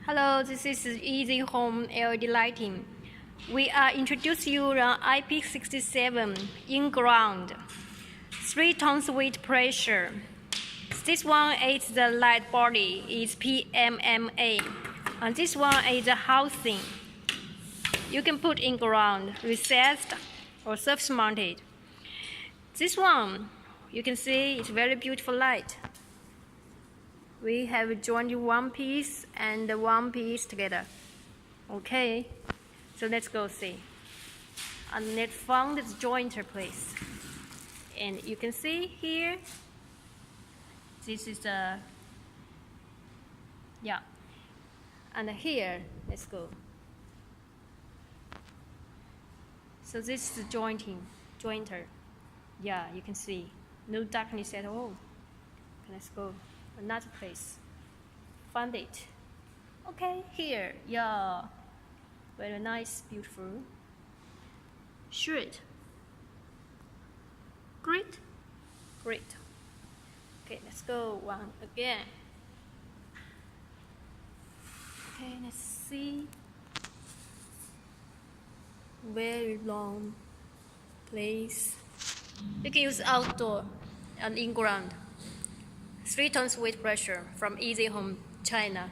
Hello, this is Easy Home LED Lighting. We are introducing you the IP67 inground 3 tons weight pressure. This one is the light body, is PMMA, and this one is the housing. You can put in ground, recessed, or surface mounted. This one, you can see it's very beautiful light. We have joined one piece and one piece together. Okay, so let's go see. And let's find the jointer place. And you can see here, this is the, yeah. And here, let's go. So this is the jointer. Yeah, you can see. No darkness at all. Let's go. Another place. Find it. Okay, here. Yeah. Very nice, beautiful. Straight. Great. Great. Okay, let's go one again. Okay, let's see. Very long place. You can use outdoor and in ground. 3 tons weight pressure from Easy Home, China.